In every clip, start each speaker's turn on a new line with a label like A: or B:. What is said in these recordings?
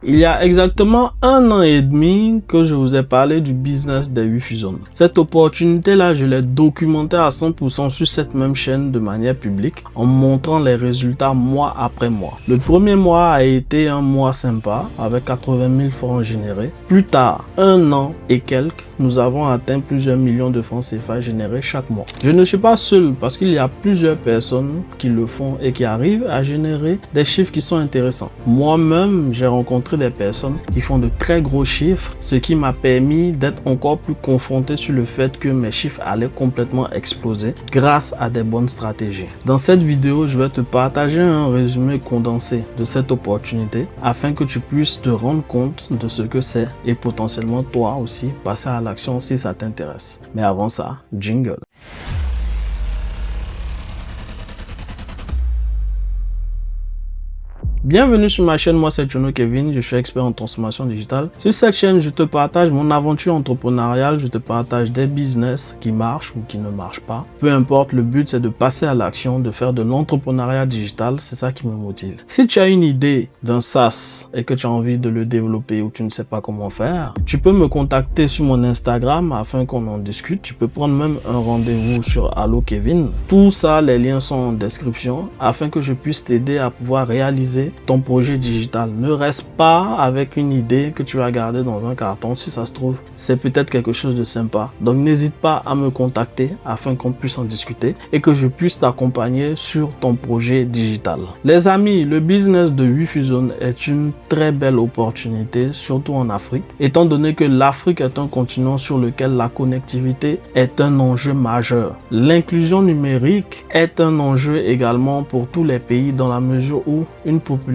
A: Il y a exactement 1 an et demi que je vous ai parlé du business des WiFi-Zone. Cette opportunité-là, je l'ai documentée à 100% sur cette même chaîne de manière publique en montrant les résultats mois après mois. Le premier mois a été un mois sympa avec 80 000 francs générés. Plus tard, 1 an et quelques, nous avons atteint plusieurs millions de francs CFA générés chaque mois. Je ne suis pas seul parce qu'il y a plusieurs personnes qui le font et qui arrivent à générer des chiffres qui sont intéressants. Moi-même, j'ai rencontré des personnes qui font de très gros chiffres, ce qui m'a permis d'être encore plus confronté sur le fait que mes chiffres allaient complètement exploser grâce à des bonnes stratégies. Dans cette vidéo, je vais te partager un résumé condensé de cette opportunité afin que tu puisses te rendre compte de ce que c'est et potentiellement toi aussi passer à l'action si ça t'intéresse. Mais avant ça, jingle. Bienvenue sur ma chaîne, moi c'est Jono Kevin, je suis expert en transformation digitale. Sur cette chaîne, je te partage mon aventure entrepreneuriale, je te partage des business qui marchent ou qui ne marchent pas. Peu importe, le but c'est de passer à l'action, de faire de l'entrepreneuriat digital, c'est ça qui me motive. Si tu as une idée d'un SaaS et que tu as envie de le développer ou tu ne sais pas comment faire, tu peux me contacter sur mon Instagram afin qu'on en discute. Tu peux prendre même un rendez-vous sur Allo Kevin. Tout ça, les liens sont en description afin que je puisse t'aider à pouvoir réaliser ton projet digital. Ne reste pas avec une idée que tu vas garder dans un carton. Si ça se trouve, c'est peut-être quelque chose de sympa. Donc n'hésite pas à me contacter afin qu'on puisse en discuter et que je puisse t'accompagner sur ton projet digital. Les amis, le business de WiFi-Zone est une très belle opportunité, surtout en Afrique, étant donné que l'Afrique est un continent sur lequel la connectivité est un enjeu majeur. L'inclusion numérique est un enjeu également pour tous les pays dans la mesure où une population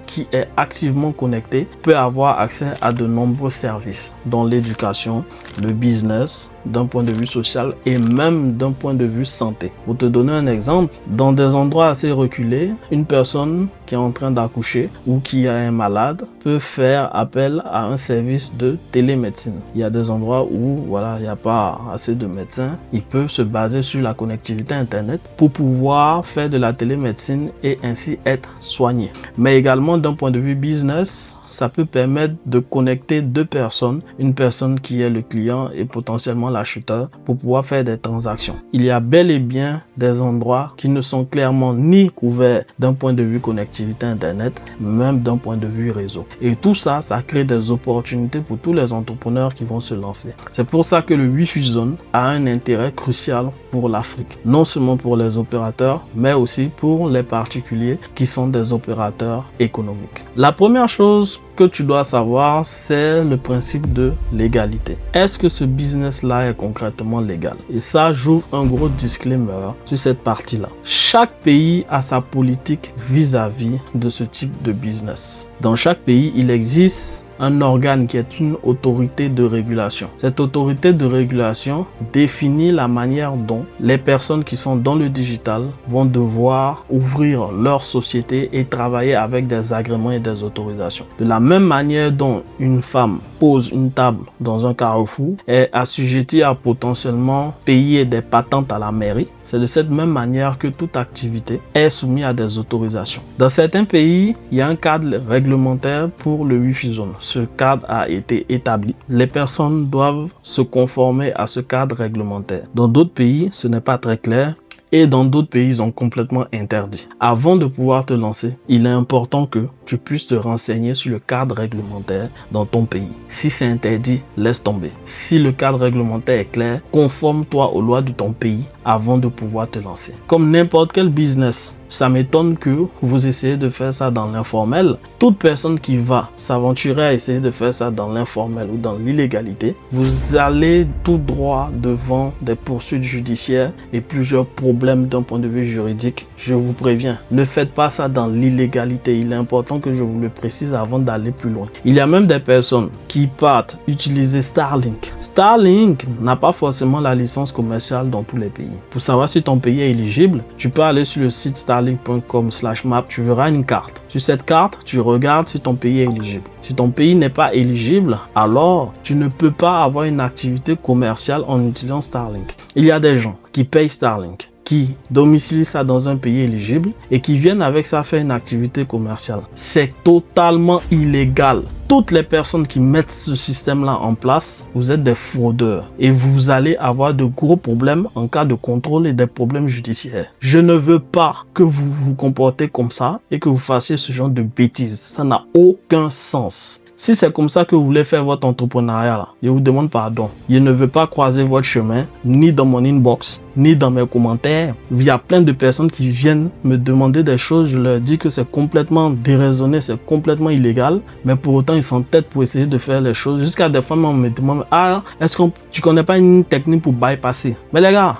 A: qui est activement connectée peut avoir accès à de nombreux services, dont l'éducation, le business, d'un point de vue social et même d'un point de vue santé. Pour te donner un exemple, dans des endroits assez reculés, une personne qui est en train d'accoucher ou qui a un malade peut faire appel à un service de télémédecine. Il y a des endroits où il n'y a pas assez de médecins. Ils peuvent se baser sur la connectivité Internet pour pouvoir faire de la télémédecine et ainsi être soignés. Mais également d'un point de vue business, ça peut permettre de connecter deux personnes, une personne qui est le client et potentiellement l'acheteur pour pouvoir faire des transactions. Il y a bel et bien des endroits qui ne sont clairement ni couverts d'un point de vue connectivité Internet, même d'un point de vue réseau. Et tout ça, ça crée des opportunités pour tous les entrepreneurs qui vont se lancer. C'est pour ça que le WiFi-Zone a un intérêt crucial pour l'Afrique. Non seulement pour les opérateurs, mais aussi pour les particuliers qui sont des opérateurs économiques. La première chose que tu dois savoir, c'est le principe de légalité. Est-ce que ce business-là est concrètement légal? Et ça, j'ouvre un gros disclaimer sur cette partie-là. Chaque pays a sa politique vis-à-vis de ce type de business. Dans chaque pays, il existe un organe qui est une autorité de régulation. Cette autorité de régulation définit la manière dont les personnes qui sont dans le digital vont devoir ouvrir leur société et travailler avec des agréments et des autorisations. De la même manière dont une femme pose une table dans un carrefour est assujettie à potentiellement payer des patentes à la mairie, c'est de cette même manière que toute activité est soumise à des autorisations. Dans certains pays, il y a un cadre réglementaire pour le WiFi-Zone. Ce cadre a été établi. Les personnes doivent se conformer à ce cadre réglementaire. Dans d'autres pays, ce n'est pas très clair. Et dans d'autres pays, ils ont complètement interdit. Avant de pouvoir te lancer, il est important que tu puisses te renseigner sur le cadre réglementaire dans ton pays. Si c'est interdit, laisse tomber. Si le cadre réglementaire est clair, conforme-toi aux lois de ton pays avant de pouvoir te lancer. Comme n'importe quel business, ça m'étonne que vous essayez de faire ça dans l'informel. Toute personne qui va s'aventurer à essayer de faire ça dans l'informel ou dans l'illégalité, vous allez tout droit devant des poursuites judiciaires et plusieurs problèmes d'un point de vue juridique. Je vous préviens, ne faites pas ça dans l'illégalité. Il est important que je vous le précise avant d'aller plus loin. Il y a même des personnes qui partent utiliser Starlink. Starlink n'a pas forcément la licence commerciale dans tous les pays. Pour savoir si ton pays est éligible, tu peux aller sur le site starlink.com/map, tu verras une carte. Sur cette carte, tu regardes si ton pays est éligible. Si ton pays n'est pas éligible, alors tu ne peux pas avoir une activité commerciale en utilisant Starlink. Il y a des gens qui payent Starlink, qui domicilient ça dans un pays éligible et qui viennent avec ça faire une activité commerciale. C'est totalement illégal. Toutes les personnes qui mettent ce système-là en place, vous êtes des fraudeurs et vous allez avoir de gros problèmes en cas de contrôle et des problèmes judiciaires. Je ne veux pas que vous vous comportez comme ça et que vous fassiez ce genre de bêtises. Ça n'a aucun sens. Si c'est comme ça que vous voulez faire votre entrepreneuriat, là, je vous demande pardon. Je ne veux pas croiser votre chemin, ni dans mon inbox, ni dans mes commentaires. Il y a plein de personnes qui viennent me demander des choses. Je leur dis que c'est complètement déraisonné, c'est complètement illégal. Mais pour autant, ils s'entêtent pour essayer de faire les choses. Jusqu'à des fois, on me demande, ah, est-ce que tu connais pas une technique pour bypasser? Mais les gars,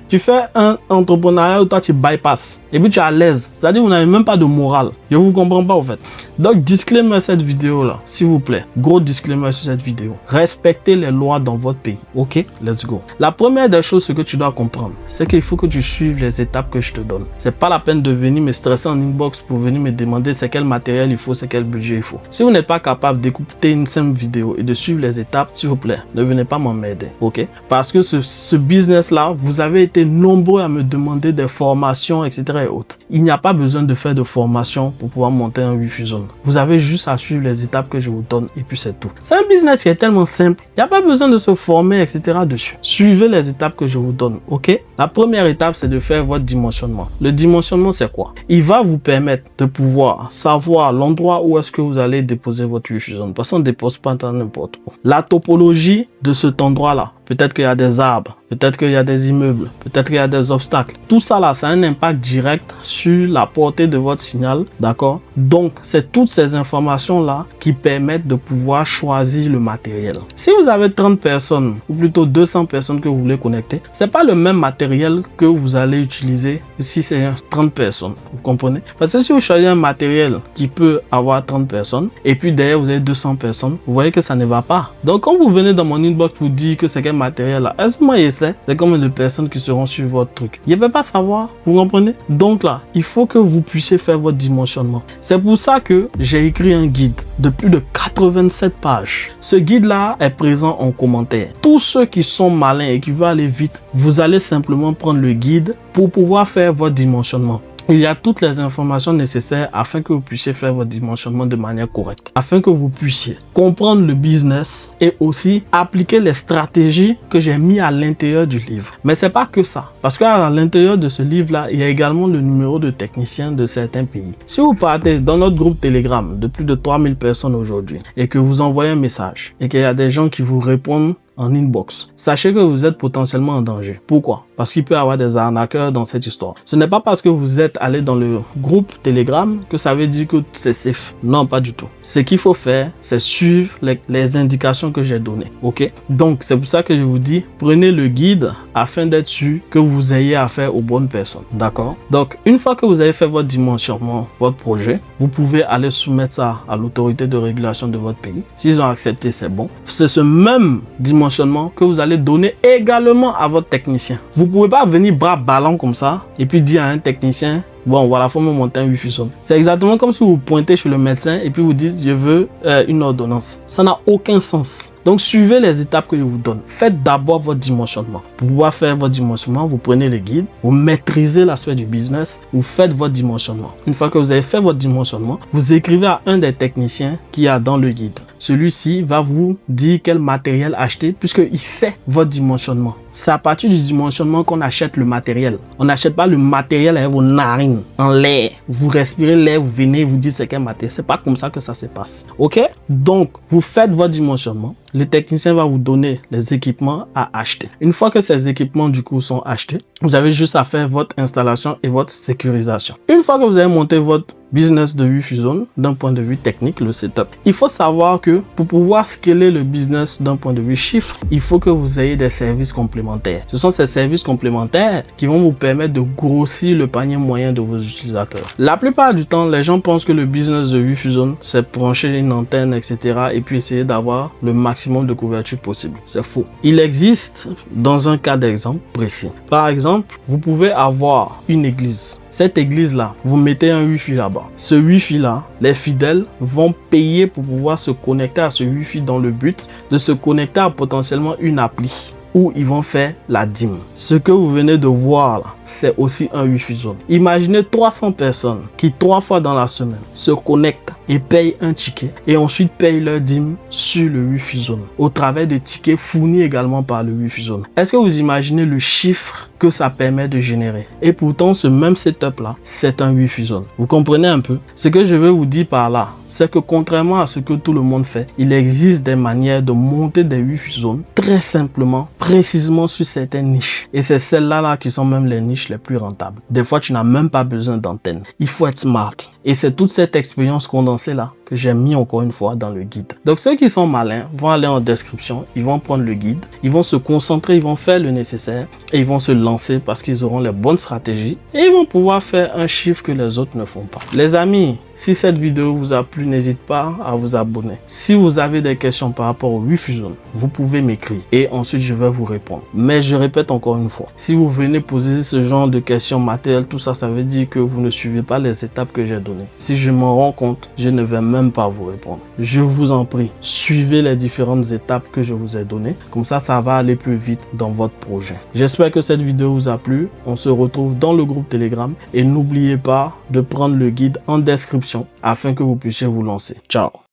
A: tu fais un entrepreneuriat où toi tu bypasses et puis tu es à l'aise. C'est-à-dire vous n'avez même pas de morale. Je vous comprends pas en fait. Donc disclaimer cette vidéo là, s'il vous plaît. Gros disclaimer sur cette vidéo. Respectez les lois dans votre pays. Ok, let's go. La première des choses que tu dois comprendre, c'est qu'il faut que tu suives les étapes que je te donne. C'est pas la peine de venir me stresser en inbox pour venir me demander c'est quel matériel il faut, c'est quel budget il faut. Si vous n'êtes pas capable d'écouter une simple vidéo et de suivre les étapes, s'il vous plaît, ne venez pas m'emmerder. Ok, parce que ce business là, vous avez été nombreux à me demander des formations, etc. et autres. Il n'y a pas besoin de faire de formation pour pouvoir monter un Wi-Fi Zone. Vous avez juste à suivre les étapes que je vous donne et puis c'est tout. C'est un business qui est tellement simple. Il n'y a pas besoin de se former, etc. dessus. Suivez les étapes que je vous donne, ok? La première étape, c'est de faire votre dimensionnement. Le dimensionnement, c'est quoi? Il va vous permettre de pouvoir savoir l'endroit où est-ce que vous allez déposer votre Wi-Fi Zone. Parce qu'on ne dépose pas n'importe où. La topologie de cet endroit-là. Peut-être qu'il y a des arbres, peut-être qu'il y a des immeubles, peut-être qu'il y a des obstacles. Tout ça là, ça a un impact direct sur la portée de votre signal, d'accord? Donc, c'est toutes ces informations là qui permettent de pouvoir choisir le matériel. Si vous avez 30 personnes, ou plutôt 200 personnes que vous voulez connecter, c'est pas le même matériel que vous allez utiliser si c'est 30 personnes, vous comprenez? Parce que si vous choisissez un matériel qui peut avoir 30 personnes, et puis derrière vous avez 200 personnes, vous voyez que ça ne va pas. Donc, quand vous venez dans mon inbox pour dire que c'est quel matériel là, est-ce que moi je sais c'est combien de personnes qui seront sur votre truc? Je ne peux pas savoir, vous comprenez? Donc là, il faut que vous puissiez faire votre dimensionnement. C'est pour ça que j'ai écrit un guide de plus de 87 pages. Ce guide là est présent en commentaire. Tous ceux qui sont malins et qui veulent aller vite, vous allez simplement prendre le guide pour pouvoir faire votre dimensionnement. Il y a toutes les informations nécessaires afin que vous puissiez faire votre dimensionnement de manière correcte, afin que vous puissiez comprendre le business et aussi appliquer les stratégies que j'ai mis à l'intérieur du livre. Mais c'est pas que ça, parce qu'à l'intérieur de ce livre-là, il y a également le numéro de technicien de certains pays. Si vous partez dans notre groupe Telegram de plus de 3000 personnes aujourd'hui et que vous envoyez un message et qu'il y a des gens qui vous répondent en inbox, sachez que vous êtes potentiellement en danger. Pourquoi? Parce qu'il peut y avoir des arnaqueurs dans cette histoire. Ce n'est pas parce que vous êtes allé dans le groupe Telegram que ça veut dire que c'est safe. Non, pas du tout. Ce qu'il faut faire, c'est suivre les indications que j'ai données. Ok? Donc, c'est pour ça que je vous dis, prenez le guide afin d'être sûr que vous ayez affaire aux bonnes personnes. D'accord? Donc, une fois que vous avez fait votre dimensionnement, votre projet, vous pouvez aller soumettre ça à l'autorité de régulation de votre pays. S'ils ont accepté, c'est bon. C'est ce même dimensionnement que vous allez donner également à votre technicien. Vous pouvez pas venir bras ballants comme ça et puis dire à un technicien, bon voilà, faut me monter un Wi-Fi Zone. C'est exactement comme si vous pointez chez le médecin et puis vous dites je veux une ordonnance. Ça n'a aucun sens. Donc suivez les étapes que je vous donne. Faites d'abord votre dimensionnement. Pour pouvoir faire votre dimensionnement, vous prenez le guide, vous maîtrisez l'aspect du business, vous faites votre dimensionnement. Une fois que vous avez fait votre dimensionnement, vous écrivez à un des techniciens qui y a dans le guide. Celui-ci va vous dire quel matériel acheter puisqu'il sait votre dimensionnement. C'est à partir du dimensionnement qu'on achète le matériel. On n'achète pas le matériel avec vos narines en l'air. Vous respirez l'air, vous venez, vous dites c'est quel matériel. C'est pas comme ça que ça se passe. Ok? Donc, vous faites votre dimensionnement. Le technicien va vous donner les équipements à acheter. Une fois que ces équipements du coup sont achetés, vous avez juste à faire votre installation et votre sécurisation. Une fois que vous avez monté votre business de Wi-Fi Zone d'un point de vue technique, le setup, il faut savoir que pour pouvoir scaler le business d'un point de vue chiffre, il faut que vous ayez des services complémentaires. Ce sont ces services complémentaires qui vont vous permettre de grossir le panier moyen de vos utilisateurs. La plupart du temps, les gens pensent que le business de Wi-Fi Zone, c'est brancher une antenne, etc. et puis essayer d'avoir le maximum de couverture possible. C'est faux. Il existe dans un cas d'exemple précis. Par exemple, vous pouvez avoir une église. Cette église-là, vous mettez un Wi-Fi là-bas. Ce Wi-Fi là, les fidèles vont payer pour pouvoir se connecter à ce Wi-Fi dans le but de se connecter à potentiellement une appli où ils vont faire la dîme. Ce que vous venez de voir là, c'est aussi un Wi-Fi Zone. Imaginez 300 personnes qui 3 fois dans la semaine se connectent et payent un ticket et ensuite payent leur dîme sur le Wi-Fi Zone au travers de tickets fournis également par le Wi-Fi Zone. Est-ce que vous imaginez le chiffre que ça permet de générer? Et pourtant, ce même setup là, c'est un Wi-Fi Zone. Vous comprenez un peu? Ce que je veux vous dire par là, c'est que contrairement à ce que tout le monde fait, il existe des manières de monter des Wi-Fi Zones très simplement, précisément sur certaines niches. Et c'est celles-là qui sont même les niches les plus rentables. Des fois, tu n'as même pas besoin d'antenne. Il faut être smart. Et c'est toute cette expérience condensée là que j'ai mis encore une fois dans le guide. Donc ceux qui sont malins vont aller en description, ils vont prendre le guide, ils vont se concentrer, ils vont faire le nécessaire et ils vont se lancer parce qu'ils auront les bonnes stratégies et ils vont pouvoir faire un chiffre que les autres ne font pas. Les amis, si cette vidéo vous a plu, n'hésitez pas à vous abonner. Si vous avez des questions par rapport au Wi-Fi Zone, vous pouvez m'écrire et ensuite je vais vous répondre. Mais je répète encore une fois, si vous venez poser ce genre de questions matérielles, tout ça, ça veut dire que vous ne suivez pas les étapes que j'ai données. Si je m'en rends compte, je ne vais même pas vous répondre. Je vous en prie, suivez les différentes étapes que je vous ai données. Comme ça, ça va aller plus vite dans votre projet. J'espère que cette vidéo vous a plu. On se retrouve dans le groupe Telegram et n'oubliez pas de prendre le guide en description afin que vous puissiez vous lancer. Ciao!